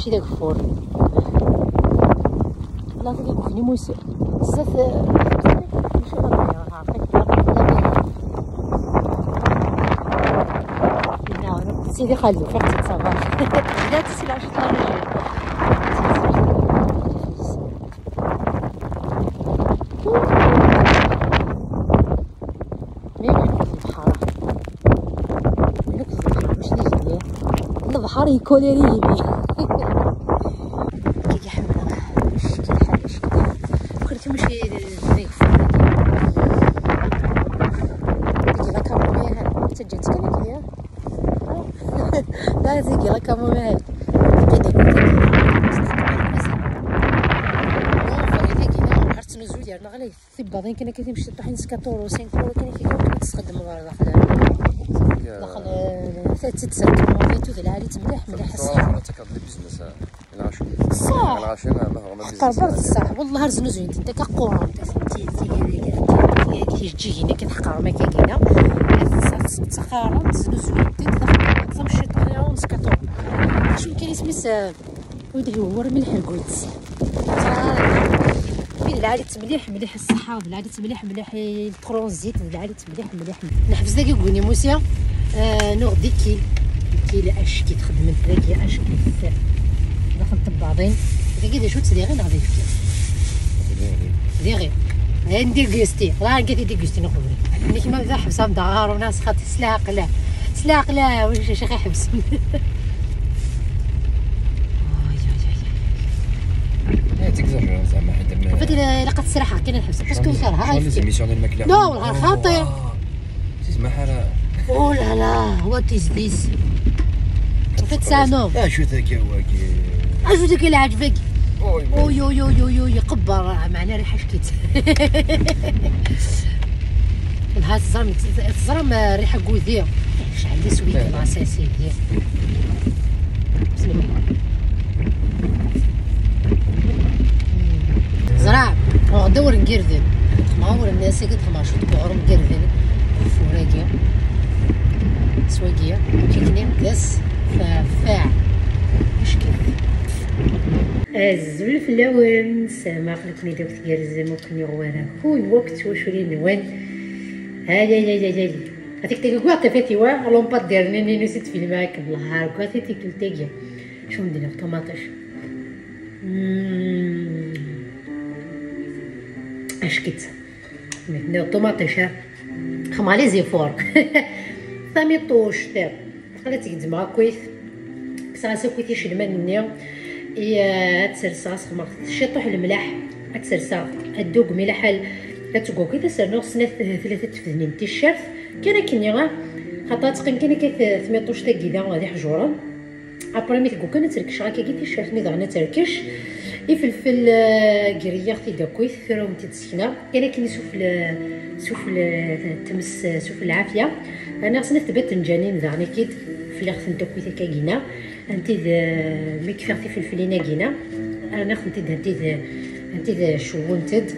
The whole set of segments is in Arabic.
ماشي داك الفور لا تلقى فيني موسى بزاف ماشي غادي عرفتك لا سيدي خالد فيك تصبر لا تسير عشان تخرج البحر يكولي ريبي كي حمد شكي الحال قلت ماشي ذيك فوق كي لا كاموميل تجات كان كيا لا زيكي لا كاموميل كي عرفت نزول ديالنا غالي في بعضين كنا كيمشي طاحين 4 اورو 5 اورو كان كيتخدم داخل تتسرك الموفيتو ديال العالي مليح الصح انت كتضرب بيزنس صح العشاء ما حتى البرد صح والله رزنو زوين انت كقورون انت تجي هنا كتحقر ما كاينه تسخر تزنو زوين انت تمشي طاحيه ونص كاطو شنو كاين سميت ودي هو مليح الكويت العاليت مليح الصحه والعاليت مليح الترونزيت العاليت مليح نحبس داك يقولني موسيا نغدي كيل اش كيتخدم داك اش كيف داخل طباطين داك شو تسدي غير نغدي فيك ديغي عندي غيستي راه قالت لي غيستي نقول لك كيما بدا حبسها مدغار وناس خاطي سلاق لا واش شي غير حبس تكزاجر زعما حيت فهاد الا قد تسرحها كاين الحبس باسكو فيها ليميسيون الماكله لا والله خاطر تسمع حاله او لا لا وات از ذيس فات سانو شو ذاك هو شو ذاك اللي عجبك اوي قبر معنا ريحه شكيت لها تزرم ريحه كوذيه شحال لي سويت مع ساسي ديال بسم الله زرع ودور نقردن خماور الناس قد خماشو تبعرم قردن فوراقيا سواقيا كيكني داس فاع مشكل الزول في اللون سامع خلتني دوك تيرزم وكني غوانا كون وقت وشوري نوان هاي هذيك تيقوا عطيتي وا لومباد ديالنا نسيت في معاك بالنهار كواتي تيكلتيكيا شنو ندير طوماطيش اشكيت ندير طوماطيش خم علي زيفور ثاميطوش تاع خلات يقدم كويس كسراسه كويتي شلمانني يا تسرساس خمرت الشطوح الملاح تسرسا الدوق ملح تقول كي تسرنا خصنا 3 فدنين الشرف كان كنيغا خاطر تقن كان ثميطوش تا كيدا غادي حجوره ابري مي تقول كان تركش غا كي الشرف مي دغنا تركش يفلفل كريا اختي داكويت فيروم تسكنا كان كي سوفل تمس سوفل العافيه انا خصنا تبات نجانين دغنا كيد فلاخ داكويت كاكينا انت مي كفرتي فلفلينا كينا انا خنتي انت شونتد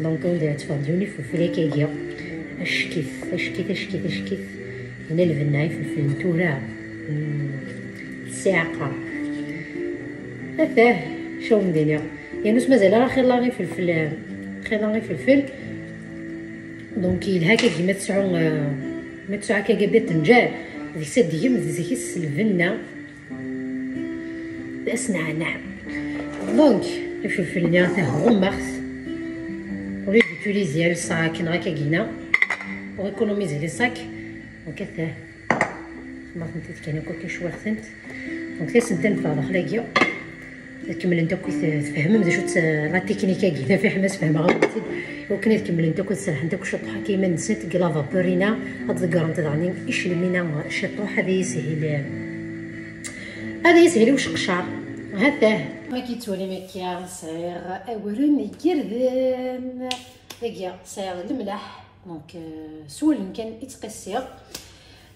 دونك ولات تفضيوني فلفله كاكيا اش كيف هنا الفناي فلفل نتورا الساعقه هذا شو ندير يعني مازال راه خير لا غير فلفل دونك هكا كيما تسعو كاكا تنجا ديك سد ديال ديك السلفنه نعناع دونك الفلفل نيا تاع غمخ ولي يوتيليزي الصاك نغاكا كينا ويكونوميزي لي صاك دونك هذا ما فهمتي كاين كل شويه ثنت دونك لي سدان فاض خلاقيا كمل انت كنت تفهم مزال شو لا تكنيكا كيدا في حماس فهمها غلطتي وكنا تكمل انت كنت سرح انت كشطوحه كيما نسيت كلافا بورينا هاد الكرونت دعني ايش المينا الشطوح هذا يسهل واش قشار هذا ما كيتولي مكيا صغير اورن يكردن هكيا صغير الملح دونك سول كان يتقسير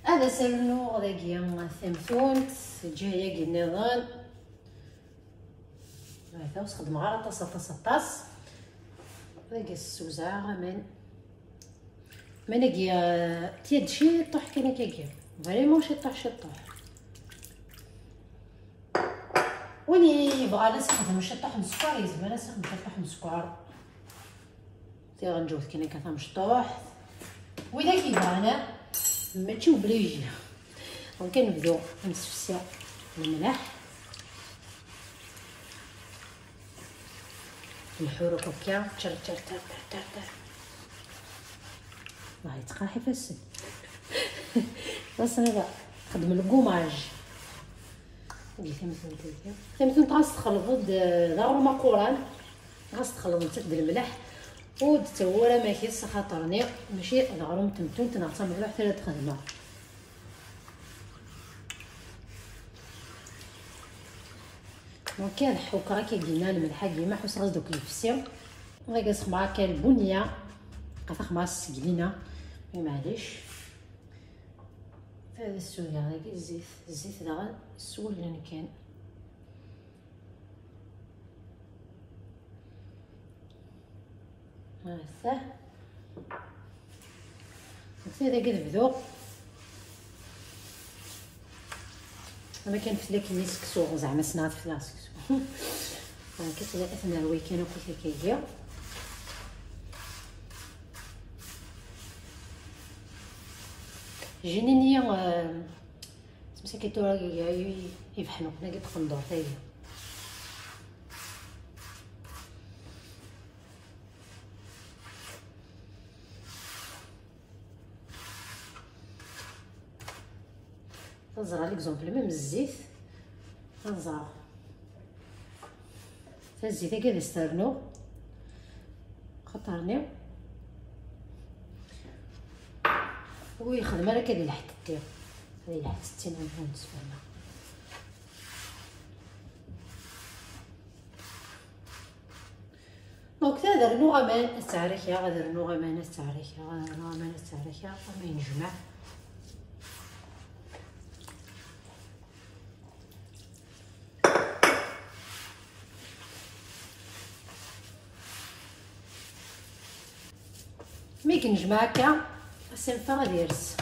هذا سالنو هذاكيا ثمثونت جايه كنظان هذا واش خدم غير طاس هذاك السوزه من هكيا تيدشي طوح كان هكاكيا فريمون شي طوح ويني يبغى ناس يخدم شطح مسكر يزعما ناس يخدم شطح مسكر تي غنجوز كاين كثا مشطوح وإذا كيبغى انا ماشي وبليجي. دونك كنبداو نسفسي الملح الحروق هكا تر تر تر تر تر الله يتقاحي فاسد بس انا نخدم الكوماج ندير ثمثون غاس تخلطو ضروري ما قران غاس تخلط نتا الملح ود حتى هو راه ما كيس خاطرني ماشي ضروري متمتون تنعطى ملح حتى تخدمها. دونك كنحوك راه كيجينا الملحه كيما حوس غاز دوك يفسيو غا كنسخ معاها كان البنيه قطع مع السكينه معليش هذا السوية هذا الزيت داغا السول اللي كان هذا هذا كنبداو انا كنفت لك سكسو زعما سنات في لاسكسو كتلا اثنا الويكان وكيف كيجي جيني نيا مسكيتو يفحنوا حنا كيتقندو حتى هي تنزرع ليكزومبل ميم الزيت تنزرع حتى الزيت هكا يسترنو خطرني ويخدم راه كدير لحد الدير هذه لحد 60 ونص فهمنا. دونك تا درنو غمان التعريكه غادرنو غمان التعريكه غادرنو غمان التعريكه وما ينجمع مي كنجمع هكا السنفه غادي يرس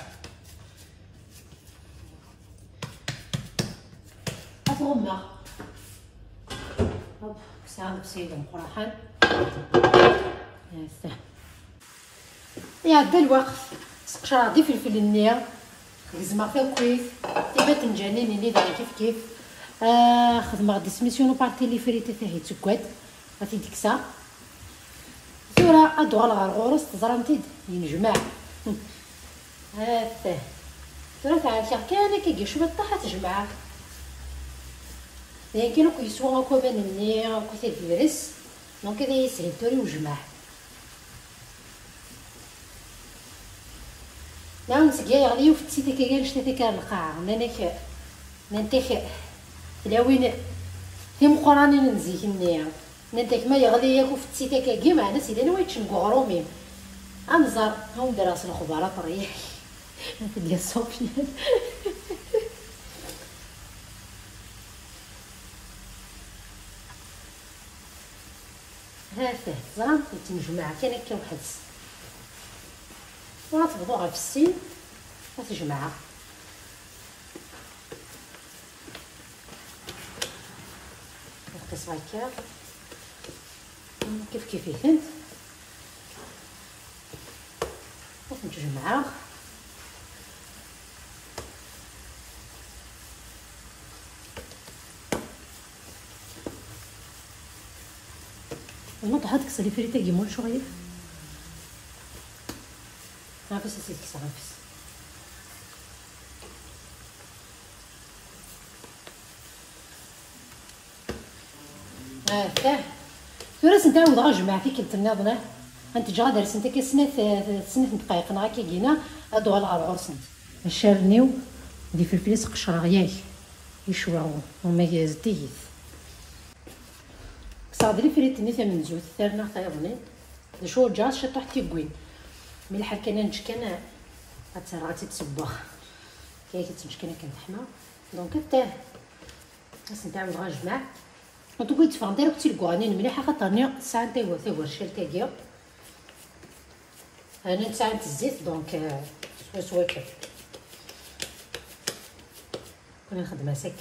غمه هوب ساعه بسيطه مقرحان هذا يعدى الوقت سقشر غادي فلفل النيه غزمه فيها كويس تيبات تنجانين اللي داير كيف خدمه غادي سميسيونو بارتي لي فريتي تاعي تكواد غادي ديكسا ثورة ادو على الغرغورس تزرمتيد ينجمع هذا ثورة تاع كان كيجي شويه طاحت تجمع لكن كيسوا هكا بان النيه وكي تدرس دونك هذا يسهل توري وجمع لا نسقيا يغليو في التيتا كي نشتي كان القاع نانك ننتخ تلاوين في مقرانين نزيك النيه ننتك ما يغلي ياكو في التيتا كي معنا سيدي انا ويتش نقغرومي انزر هاو دراس الخبراء الريح ديال الصوفيان هذا زران تنجمع كان هكا واحد وغتبدوها في السين وتجمعها وتقيس هكا كيف كيفيتنت وتجمعها نوض هاد كسري فريتا كيمون شويه نافس سيت كسر نفس هاه ثورة نتعاود غنجمع فيك نتناضنا غنتجي غادر سنت سنة دقائق نهار كيجينا هادو على العرس نشرنيو ندير فلفل قشره غياك يشوعو وما يزديت صادري فريتني ثمن زوت ثرنا طيبني شو جاز شطح تيكوين ملح كان نجكنا غاتي تسبخ كي كتنجكنا كنحمى دونك حتى خاص نتعاود غنجمع وتقول تفهم ديرو كنتي الكوانين مليحه خاطرني ساعه تا هو شال تاكيا انا ساعه الزيت دونك سوا كيف كنا نخدمها سك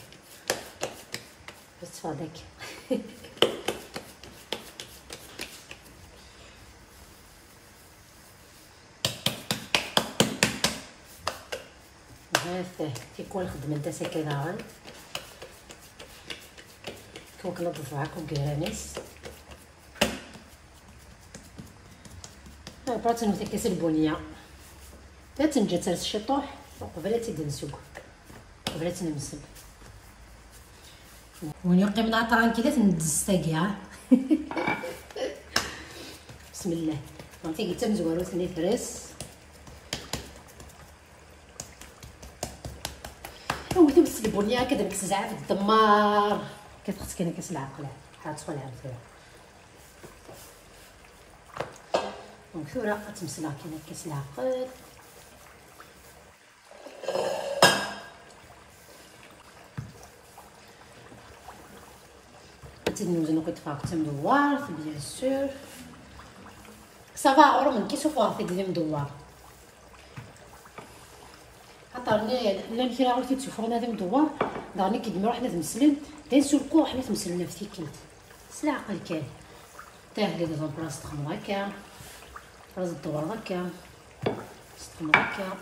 بس تفاداك. هاثاه تيكون الخدمه نتا ساكنه غير كون كنظف معاكم كرانيس. برات نوث كاس البنيه لا تنجا ترس الشطوح وقبل تيد نسوق قبل تنمسل ونيقي من عطران كذا تندز تاكيا. بسم الله نعطي قلت مزوارو ثاني ثرس وثو بس البنيه كذا ديك الساعه في الدمار كتخص كاين كاس العقل حاط صوالح عرفتها وثورة تمسلا كاين كاس العقل. تنوزنو كتفاق تمدوار بيان سور صافا عمرو من كيسوفو في ديال مدوار عطرني لا نكرا عرفتي تشوفو هذا مدوار دارني كيدمرو حنا تمسلين دنسلكو حنا تمسلنا في تيكلت سلا عقل كان تاهلي دابا بلاصه تخمر هكا راس الدوار هكا تخمر هكا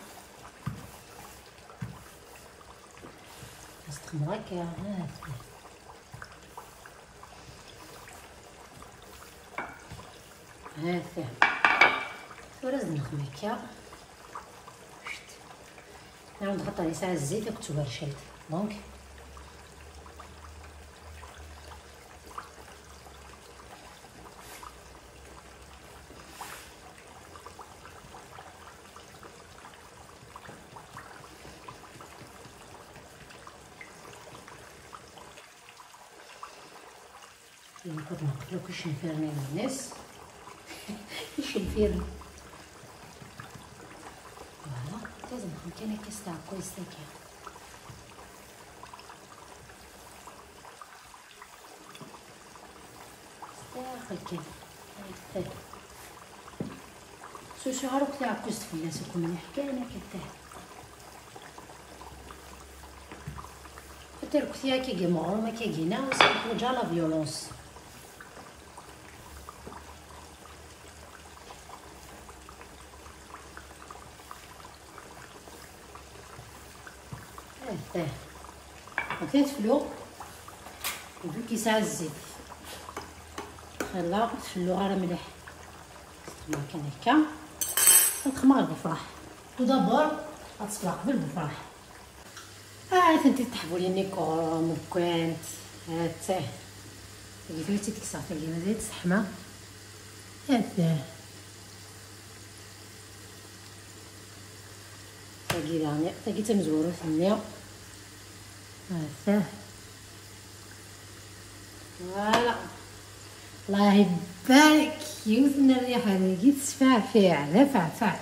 تخمر هكا هاثاه ورز نخمر هكا شت نعاود نحط عليه ساعه الزيت كنت ورشلت دونك كنت نقلو كلشي نفيرني الناس كلشي نفيرني فوالا لازم نخلط انا كاس تاع كويس تاكيا داخل كذا سوسو هاروك تاع كوست فلاس يكون مليح كان كتاه فترك فيها كي جمعوا ما كي جينا وصلت وجا لا فيولونس هاه وكانت فلو وفي كيساع الزيت خلا تفلو غير مليح ما كان هكا نخمر بفرح ودابور غتطلع قبل بفرح انتي تحبوا لي نيكوم كوانت هاتاه قلتي ديك الساعه اللي مازال تزحمه هاتاه تاكي تمزورو ثانيه هاتاه فوالا الله يبارك يوثنا الريحه هذيك تفعفع لا فعفع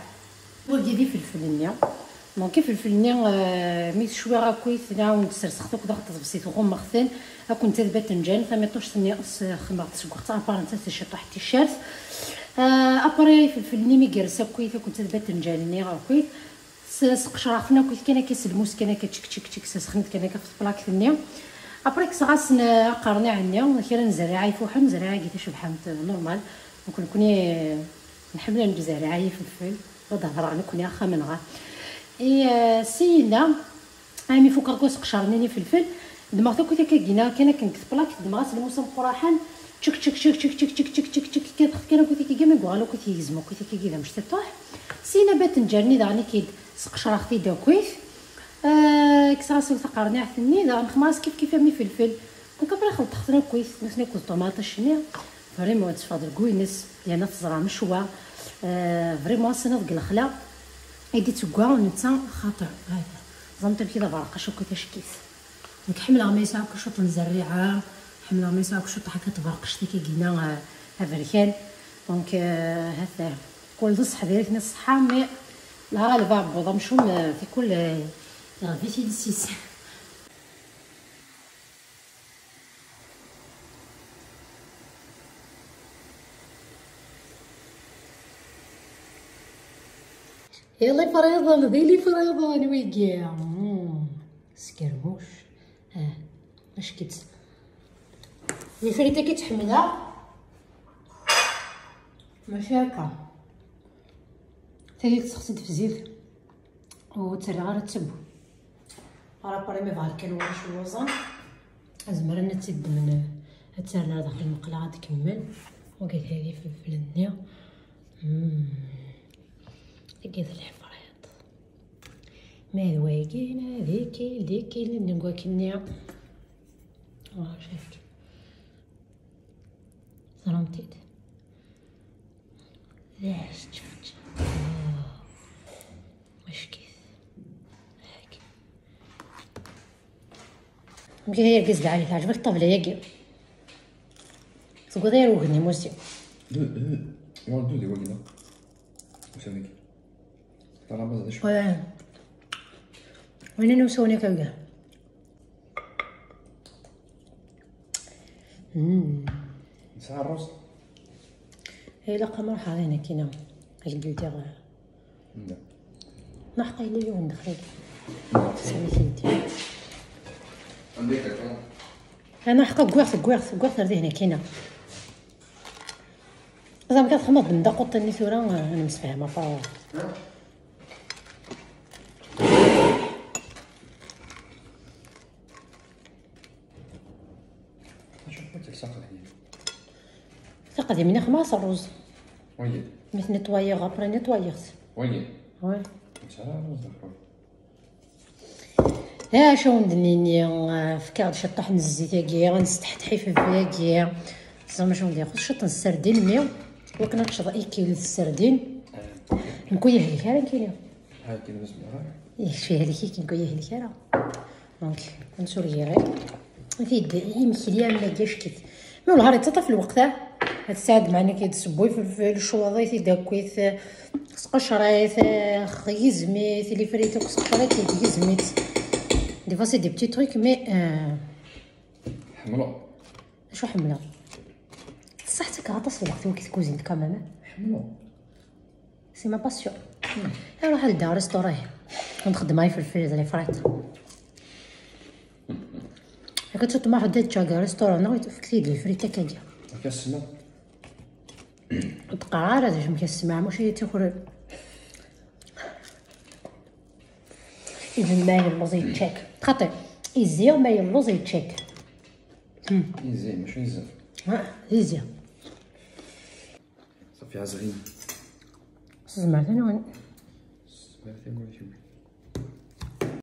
وديري فلفل النيا دونك فلفل النيا ميت شويه راه كويس نعاود نسرسختو كدا تبسيط غوم مختن كنت تذبا تنجان فميطوش ثاني خمر تسوق حتى بارنتاس تشطح حتى الشارف ابري فلفل النيا ميكرسا كويس كنت تذبا تنجان النيا راه كويس سقشرافنا كويس كاين كاس الموس كاين كتشك تشك تشك سخنت كاين في البلاك النيا ابري كسغاس قرني عنيا كيرا نزرعي فوحن زرعي كيفاش شبحمت نورمال ممكن كوني نحمل نزرعي فلفل وظهر انا كوني اخا منغا اي سينا امي فوق الكوس قشرني فلفل دماغتو كنت كاينا كاين كنكتب بلاك دماغ الموس مقراحن تشك تشك تشك تشك تشك تشك تشك تشك تشك كان كنت كي ما قالو كنت يزمو كنت كي مش تطوح سينا بات نجرني داني كي سقشراختي دا كويس كسراسو تقرني عثني دا نخماس كيف مي فلفل كنكبر خلط خضره كويس نسني كل طوماطه شنيا فريمون تفضل كوينس لان تزرع مشوه فريمون سنض الخلا ايدي تقوا ونتا خاطر هذا زمت كذا برقه شو كيفاش كيس دونك حمله ما يساعك شوط نزرعها حمله ما يساعك شوط هكا تبرقش تي كينا افريكان دونك هذا كل دصح ديالك نص الصحه مي لا غالبا بوضه مشوم في كل رغبتي للسيس يلا فريضة ذيلي فريضة نويكيا سكرموش اش كيتسمى الفريته كيتحملها ماشي هكا، تاني تسخسد في الزيت وتسرع غير تسبو راه بريمي فال كنوري شويه وصان زمرا نتسد من تسرع داخل المقله تكمل وقيت هذه فلفل النيا لقيت الحفريط ما ذواقين هذيك اللي نقول كنيا شفت ظلمتيت لاش شفت واش كيف هاك مكي هي قزد عليك عجبك الطبله ياكي تقول غير وغني موسي دو دي وقيلا واش هذيك طلع بزاف شويه وين نوسوني كاع ساعة الرز هي لا قمر حالينا كينا البلدي غا لا نحقي لي يوم دخلت سميتي عندك هكا انا حقا كواغ هذه هنا كاينه زعما كتخمض من داقوط ني ثورا انا مسفهمه فا ثقة دي مني خماس الرز وي مثل نتوايغ ابري نتوايغت وي وي شحال الرز اخويا ها شو ندني فكاد شطح من الزيت ياكي غنستحت حيفه ياكي زعما شنو ندير شط السردين مية وكنا نشرب اي كيلو السردين نكويه لك راه كاينه هاي كاين بسم الله يكفيها لك كي نكويه لك راه دونك نسوري غير في يدي مخليه ما جاش كيف مي والله تطف الوقت هاد الساعه معنا كيتسبوي في الشواضيت داكويت قشريت خيزميت اللي فريتو قشريت يزميت دي فوا سي دي بتي تروك مي حملو شو حمله صحتك غطس الوقت وكي تكوزين كامل حملو سي ما باسيون نروح للدار ريستوراه ونخدم هاي في الفريز لي فريت كنت تطمع حداد تشاكا ريستوران نغيت فكتيد لي فريتا كاكيا كاسمه تقرار هذا جم كيسمع ماشي تاكل إذن ماي اللوز يتشيك خاطر إيزي ماي اللوز يتشيك ايزي ماشي يزاف إيزي صافي عزغين سمعت أنا وين سمعتي وين